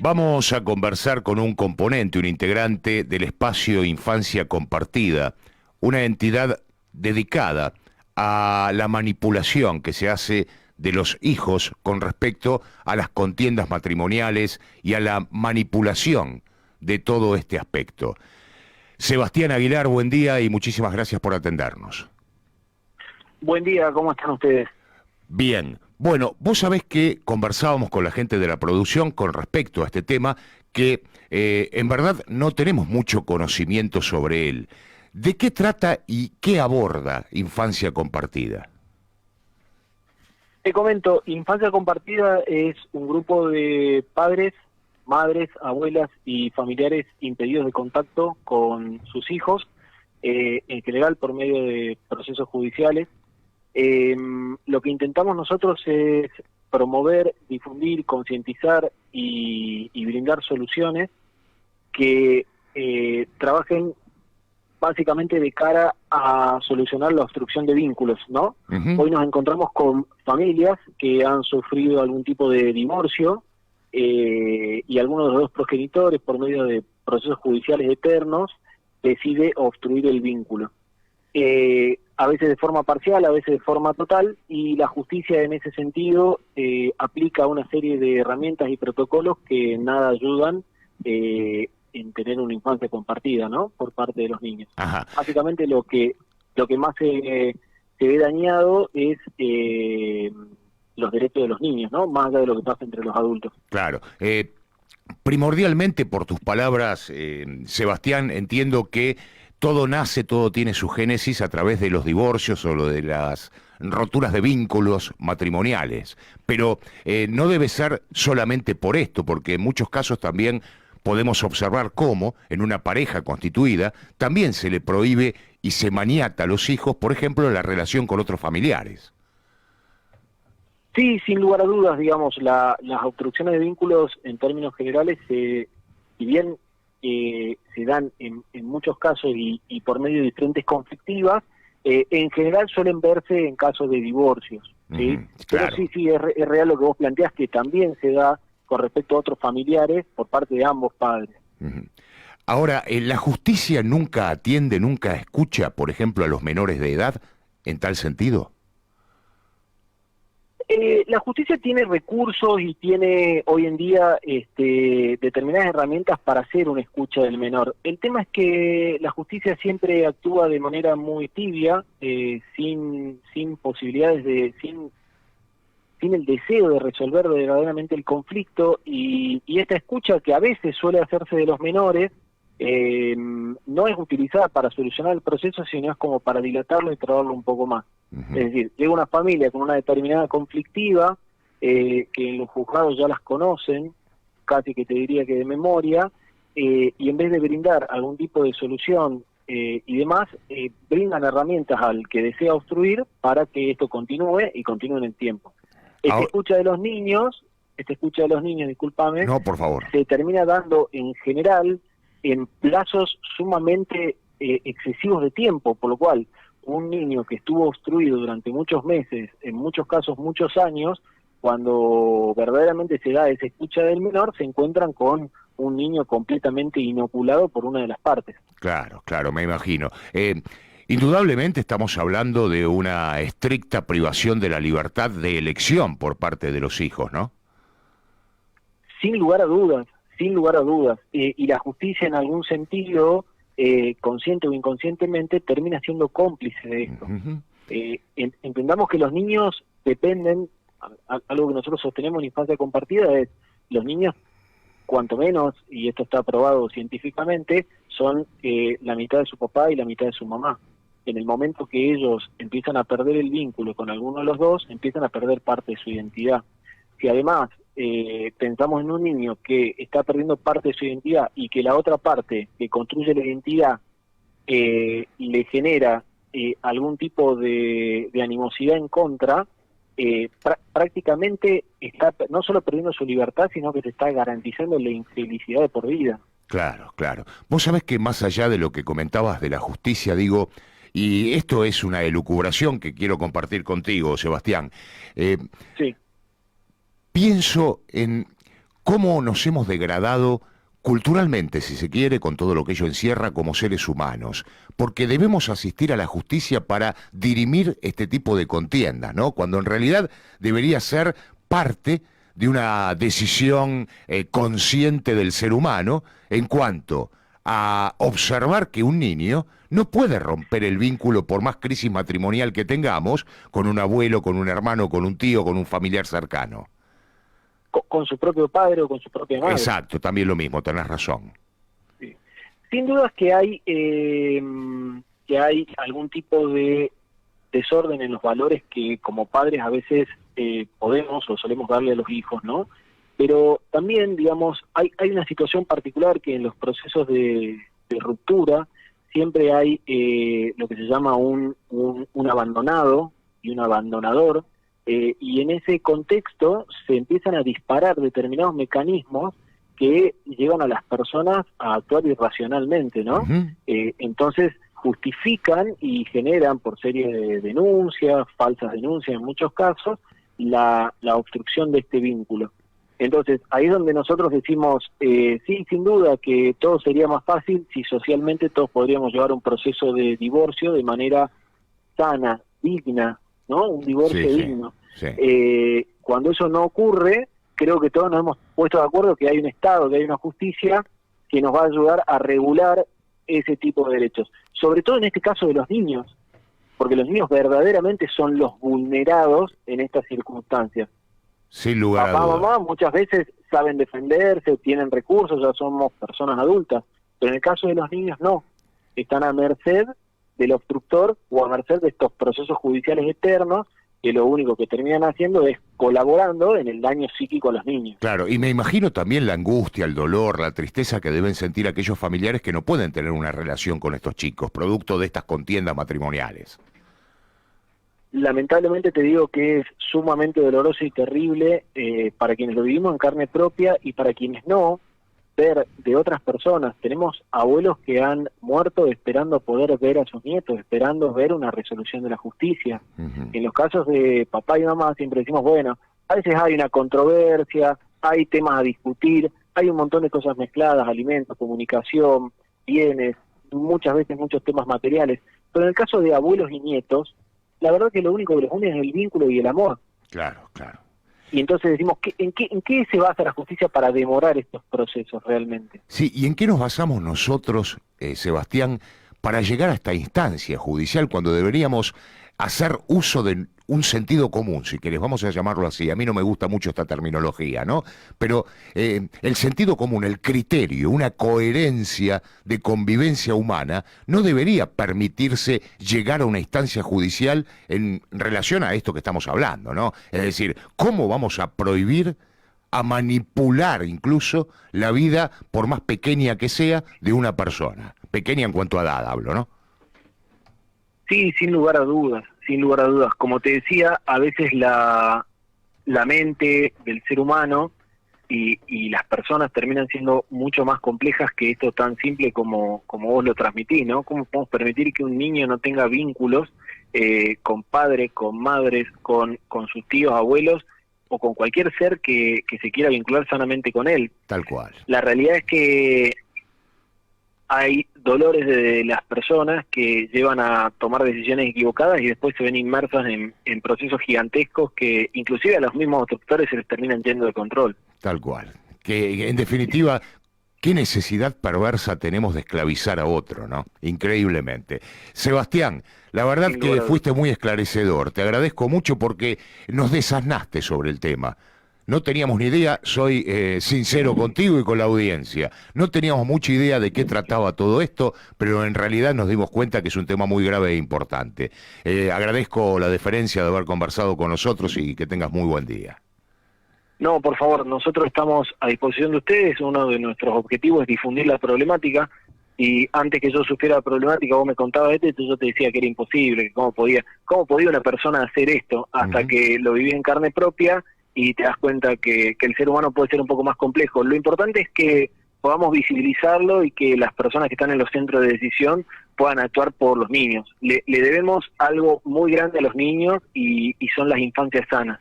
Vamos a conversar con un componente, un integrante del espacio Infancia Compartida, una entidad dedicada a la manipulación que se hace de los hijos con respecto a las contiendas matrimoniales y a la manipulación de todo este aspecto. Sebastián Aguilar, buen día y muchísimas gracias por atendernos. Buen día, ¿cómo están ustedes? Bien, bueno, vos sabés que conversábamos con la gente de la producción con respecto a este tema, que en verdad no tenemos mucho conocimiento sobre él. ¿De qué trata y qué aborda Infancia Compartida? Te comento, Infancia Compartida es un grupo de padres, madres, abuelas y familiares impedidos de contacto con sus hijos, en general por medio de procesos judiciales. Lo que intentamos nosotros es promover, difundir, concientizar y brindar soluciones que trabajen básicamente de cara a solucionar la obstrucción de vínculos, ¿no? Ujú. Hoy nos encontramos con familias que han sufrido algún tipo de divorcio y alguno de los dos progenitores, por medio de procesos judiciales eternos, decide obstruir el vínculo. A veces de forma parcial, a veces de forma total, y la justicia en ese sentido aplica una serie de herramientas y protocolos que nada ayudan en tener una infancia compartida, ¿no? Por parte de los niños. Ajá, Básicamente lo que más se ve dañado es los derechos de los niños, ¿no? Más allá de lo que pasa entre los adultos. claro. Primordialmente, por tus palabras, Sebastián, entiendo que todo nace, todo tiene su génesis a través de los divorcios o lo de las roturas de vínculos matrimoniales. Pero no debe ser solamente por esto, porque en muchos casos también podemos observar cómo en una pareja constituida también se le prohíbe y se maniata a los hijos, por ejemplo, la relación con otros familiares. Sí, sin lugar a dudas, digamos, las obstrucciones de vínculos en términos generales, si bien se dan en muchos casos y por medio de diferentes conflictivas, en general suelen verse en casos de divorcios, ¿sí? Ujú, Pero claro. sí, es real lo que vos planteás, que también se da con respecto a otros familiares por parte de ambos padres. Ujú. Ahora, ¿la justicia nunca atiende, nunca escucha, por ejemplo, a los menores de edad en tal sentido? La justicia tiene recursos y tiene hoy en día determinadas herramientas para hacer una escucha del menor. El tema es que la justicia siempre actúa de manera muy tibia, sin posibilidades sin el deseo de resolver verdaderamente el conflicto, y esta escucha, que a veces suele hacerse de los menores, no es utilizada para solucionar el proceso, sino es como para dilatarlo y tratarlo un poco más. Ujú. Es decir, llega una familia con una determinada conflictiva, que en los juzgados ya las conocen, casi que te diría que de memoria, y en vez de brindar algún tipo de solución y demás, brindan herramientas al que desea obstruir para que esto continúe y continúe en el tiempo. Esta Ahora, escucha de los niños, discúlpame, no, por favor. se termina dando en general en plazos sumamente excesivos de tiempo, por lo cual un niño que estuvo obstruido durante muchos meses, en muchos casos muchos años, cuando verdaderamente se da esa escucha del menor, se encuentran con un niño completamente inoculado por una de las partes. Claro, claro, me imagino. Indudablemente estamos hablando de una estricta privación de la libertad de elección por parte de los hijos, ¿no? Sin lugar a dudas, sin lugar a dudas. Y la justicia en algún sentido, consciente o inconscientemente, termina siendo cómplice de esto. Ujú. Entendamos que los niños dependen, algo que nosotros sostenemos en Infancia Compartida es, los niños, cuanto menos, y esto está probado científicamente, son la mitad de su papá y la mitad de su mamá. En el momento que ellos empiezan a perder el vínculo con alguno de los dos, empiezan a perder parte de su identidad. Si además pensamos en un niño que está perdiendo parte de su identidad y que la otra parte que construye la identidad le genera algún tipo de animosidad en contra, prácticamente está no solo perdiendo su libertad, sino que se está garantizando la infelicidad de por vida. Claro, claro. Vos sabés que más allá de lo que comentabas de la justicia, digo, y esto es una elucubración que quiero compartir contigo, Sebastián, eh, Sí. pienso en cómo nos hemos degradado culturalmente, si se quiere, con todo lo que ello encierra como seres humanos, porque debemos asistir a la justicia para dirimir este tipo de contiendas, ¿no? Cuando en realidad debería ser parte de una decisión consciente del ser humano en cuanto a observar que un niño no puede romper el vínculo por más crisis matrimonial que tengamos con un abuelo, con un hermano, con un tío, con un familiar cercano. Con su propio padre o con su propia madre. Exacto, también lo mismo, tenés razón. Sí. Sin dudas que hay algún tipo de desorden en los valores que como padres a veces podemos o solemos darle a los hijos, ¿no? Pero también, digamos, hay una situación particular que en los procesos de ruptura siempre hay lo que se llama un abandonado y un abandonador, y en ese contexto se empiezan a disparar determinados mecanismos que llevan a las personas a actuar irracionalmente, ¿no? Uh-huh. Entonces justifican y generan por serie de denuncias, falsas denuncias en muchos casos, la obstrucción de este vínculo. Entonces, ahí es donde nosotros decimos, sí, sin duda que todo sería más fácil si socialmente todos podríamos llevar un proceso de divorcio de manera sana, digna, ¿no? Un divorcio digno. Sí. Cuando eso no ocurre, creo que todos nos hemos puesto de acuerdo que hay un Estado, que hay una justicia que nos va a ayudar a regular ese tipo de derechos. Sobre todo en este caso de los niños, porque los niños verdaderamente son los vulnerados en estas circunstancias. Sin lugar a dudas. Papá, mamá muchas veces saben defenderse, tienen recursos, ya somos personas adultas, pero en el caso de los niños no, están a merced del obstructor o a merced de estos procesos judiciales eternos que lo único que terminan haciendo es colaborando en el daño psíquico a los niños. Claro, y me imagino también la angustia, el dolor, la tristeza que deben sentir aquellos familiares que no pueden tener una relación con estos chicos, producto de estas contiendas matrimoniales. Lamentablemente te digo que es sumamente doloroso y terrible para quienes lo vivimos en carne propia y para quienes no, ver de otras personas. Tenemos abuelos que han muerto esperando poder ver a sus nietos, esperando ver una resolución de la justicia. Uh-huh. En los casos de papá y mamá siempre decimos, bueno, a veces hay una controversia, hay temas a discutir, hay un montón de cosas mezcladas, alimentos, comunicación, bienes, muchas veces muchos temas materiales, pero en el caso de abuelos y nietos, la verdad que lo único que los une es el vínculo y el amor. Claro, claro. Y entonces decimos, ¿en qué se basa la justicia para demorar estos procesos realmente? Sí, ¿y en qué nos basamos nosotros, Sebastián, para llegar a esta instancia judicial cuando deberíamos hacer uso de un sentido común, si querés, vamos a llamarlo así? A mí no me gusta mucho esta terminología, ¿no? Pero el sentido común, el criterio, una coherencia de convivencia humana, no debería permitirse llegar a una instancia judicial en relación a esto que estamos hablando, ¿no? Es decir, ¿cómo vamos a prohibir, a manipular incluso la vida, por más pequeña que sea, de una persona? Pequeña en cuanto a edad hablo, ¿no? Sí, sin lugar a dudas, sin lugar a dudas. Como te decía, a veces la mente del ser humano y las personas terminan siendo mucho más complejas que esto tan simple como vos lo transmitís, ¿no? ¿Cómo podemos permitir que un niño no tenga vínculos con padres, con madres, con sus tíos, abuelos, o con cualquier ser que se quiera vincular sanamente con él? Tal cual. La realidad es que hay dolores de las personas que llevan a tomar decisiones equivocadas y después se ven inmersas en procesos gigantescos que inclusive a los mismos obstructores se les terminan yendo de control. Tal cual. Que en definitiva, qué necesidad perversa tenemos de esclavizar a otro, ¿no? Increíblemente. Sebastián, la verdad que fuiste muy esclarecedor. Te agradezco mucho porque nos desasnaste sobre el tema. No teníamos ni idea, soy sincero contigo y con la audiencia, no teníamos mucha idea de qué trataba todo esto, pero en realidad nos dimos cuenta que es un tema muy grave e importante. Agradezco la deferencia de haber conversado con nosotros y que tengas muy buen día. No, por favor, nosotros estamos a disposición de ustedes. Uno de nuestros objetivos es difundir la problemática, y antes que yo supiera la problemática, vos me contabas esto y yo te decía que era imposible, que cómo podía una persona hacer esto, hasta que lo viví en carne propia y te das cuenta que el ser humano puede ser un poco más complejo. Lo importante es que podamos visibilizarlo y que las personas que están en los centros de decisión puedan actuar por los niños. Le debemos algo muy grande a los niños y son las infancias sanas.